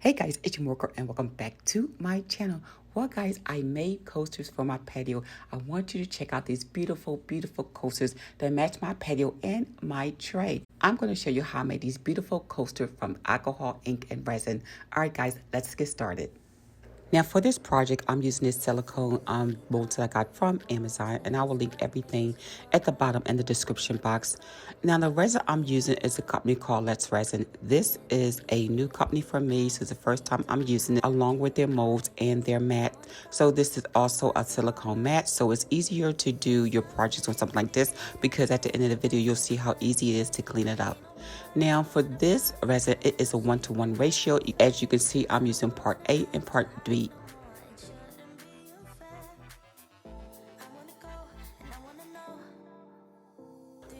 Hey guys, it's Mooregirl and welcome back to my channel. Well guys, I made coasters for my patio. I want you to check out these beautiful, beautiful coasters that match my patio and my tray. I'm going to show you how I made these beautiful coasters from alcohol, ink, and resin. Alright guys, let's get started. Now for this project, I'm using this silicone molds that I got from Amazon, and I will link everything at the bottom in the description box. Now the resin I'm using is a company called Resin. This is a new company for me, so it's the first time I'm using it, along with their molds and their mat. So this is also a silicone mat, so it's easier to do your projects on something like this because at the end of the video, you'll see how easy it is to clean it up. Now for this resin, it is a 1-to-1 ratio. As you can see, I'm using part A and part B.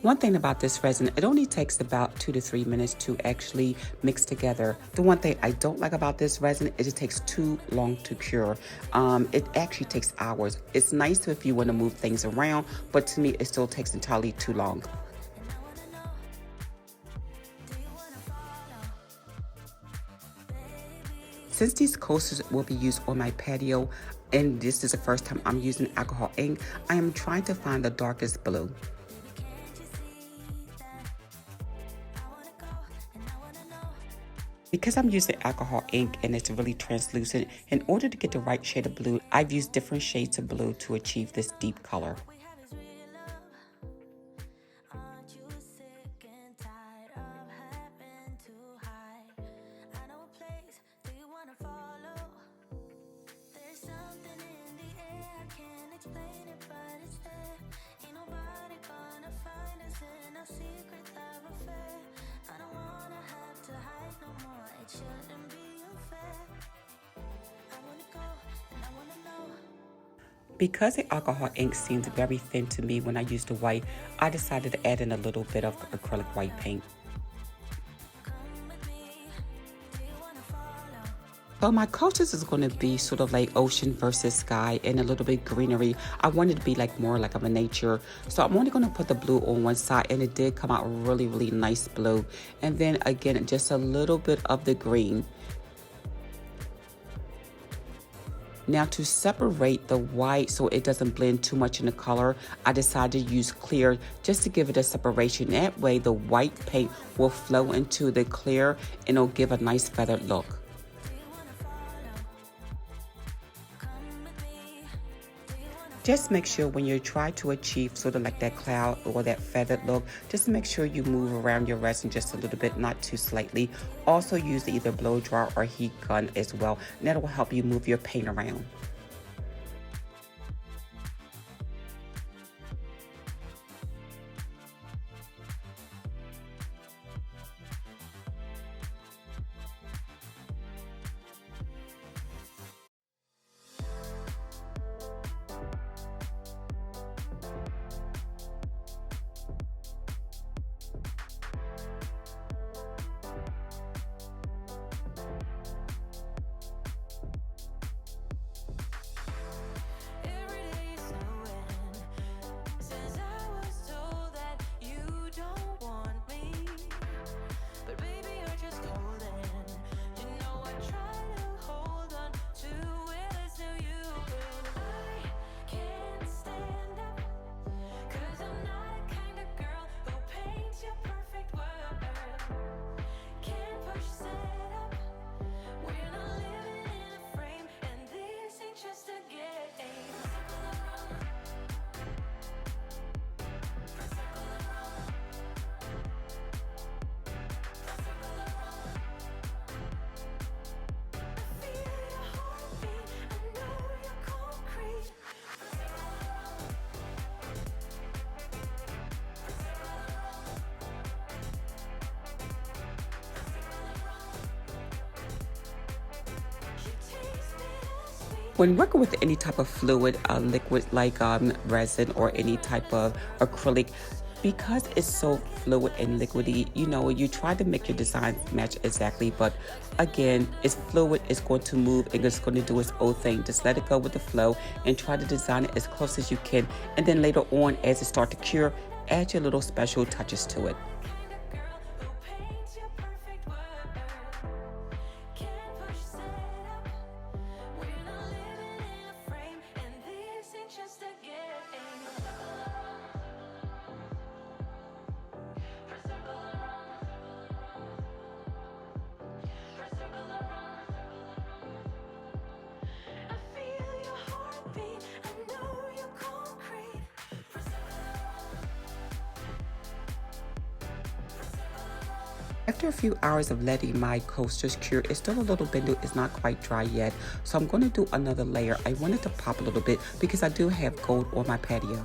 One thing about this resin, it only takes about 2 to 3 minutes to actually mix together. The one thing I don't like about this resin is it takes too long to cure. It actually takes hours. It's nice if you want to move things around, but to me, it still takes entirely too long. Since these coasters will be used on my patio, and this is the first time I'm using alcohol ink, I am trying to find the darkest blue. Because I'm using alcohol ink and it's really translucent, in order to get the right shade of blue, I've used different shades of blue to achieve this deep color. Because the alcohol ink seems very thin to me when I use the white, I decided to add in a little bit of acrylic white paint. So my coasters is going to be sort of like ocean versus sky and a little bit greenery. I wanted to be like more like of a nature. So I'm only going to put the blue on one side, and it did come out really, really nice blue. And then again, just a little bit of the green. Now to separate the white so it doesn't blend too much in the color, I decided to use clear just to give it a separation. That way the white paint will flow into the clear and it'll give a nice feathered look. Just make sure when you try to achieve sort of like that cloud or that feathered look, just make sure you move around your resin just a little bit, not too slightly. Also use either blow dryer or heat gun as well, and that will help you move your paint around. When working with any type of fluid, liquid like resin or any type of acrylic, because it's so fluid and liquidy, you try to make your design match exactly, but again, it's fluid, it's going to move, and it's going to do its own thing. Just let it go with the flow and try to design it as close as you can. And then later on, as it starts to cure, add your little special touches to it. After a few hours of letting my coasters cure, it's still a little bendy. It's not quite dry yet. So I'm going to do another layer. I want it to pop a little bit because I do have gold on my patio.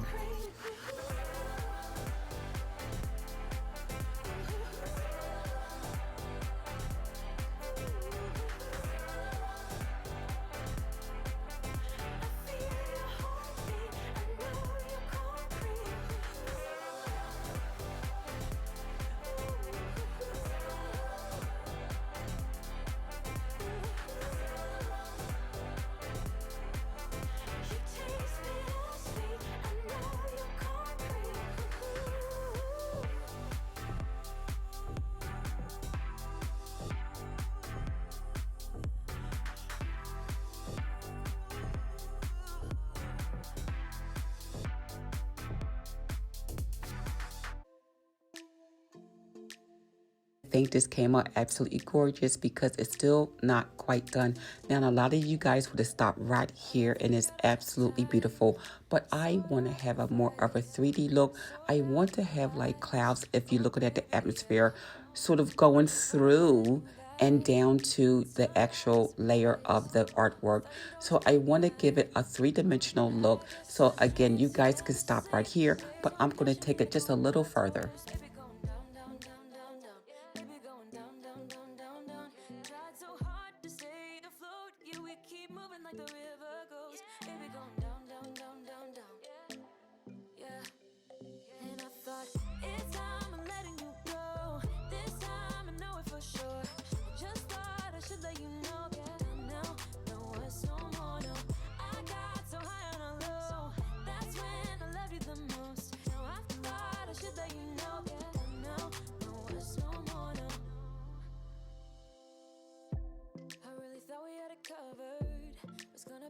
I think this came out absolutely gorgeous because it's still not quite done. Now, a lot of you guys would have stopped right here and it's absolutely beautiful, but I want to have a more of a 3D look. I want to have like clouds, if you're looking at the atmosphere, sort of going through and down to the actual layer of the artwork. So I want to give it a three-dimensional look. So again, you guys can stop right here, but I'm going to take it just a little further.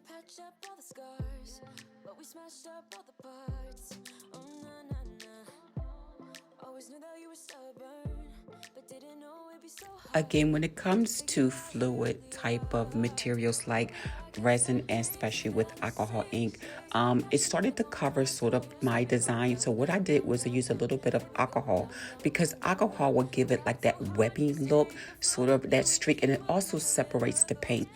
Patch up all the scars, but we smashed up all the parts. Oh na na na. Always knew that you were stubborn, but didn't know it'd be so hard. Again, when it comes to fluid type of materials like resin and especially with alcohol ink, it started to cover sort of my design. So what I did was I used a little bit of alcohol because alcohol will give it like that webbing look, sort of that streak, and it also separates the paint.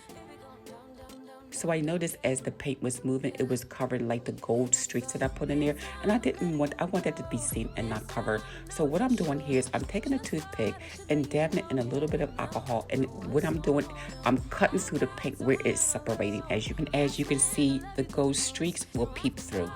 So I noticed as the paint was moving, it was covered like the gold streaks that I put in there. And I want that to be seen and not covered. So what I'm doing here is I'm taking a toothpick and dabbing it in a little bit of alcohol. And what I'm doing, I'm cutting through the paint where it's separating. As you can see, the gold streaks will peep through.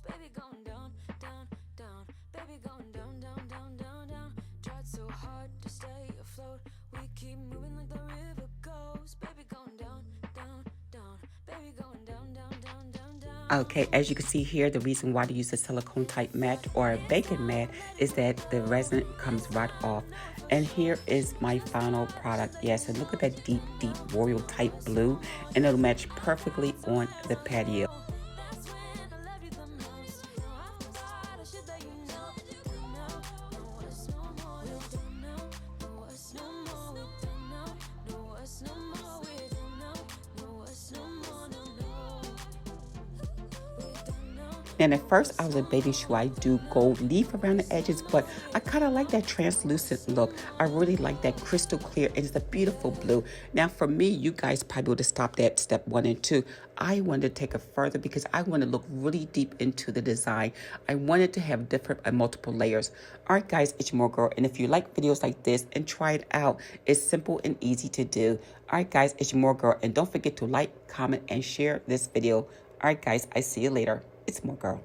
Baby going down, down, down. Baby going down, down, down, down, down. Tried so hard to stay afloat. We keep moving like the river goes. Baby going down, down, down. Baby going down, down, down, down, down. Okay, as you can see here, the reason why to use a silicone type mat or a baking mat is that the resin comes right off. And here is my final product. Yes, and look at that deep, deep royal type blue, and it'll match perfectly on the patio. And at first I was debating should I do gold leaf around the edges, but I kind of like that translucent look. I really like that crystal clear. It's a beautiful blue. Now for me, you guys probably would have stopped at step 1 and 2. I wanted to take it further because I want to look really deep into the design. I wanted to have different and multiple layers. All right, guys, it's your Mooregirl. And if you like videos like this and try it out, it's simple and easy to do. All right, guys, it's your Mooregirl. And don't forget to like, comment, and share this video. All right, guys, I see you later. It's Mooregirl.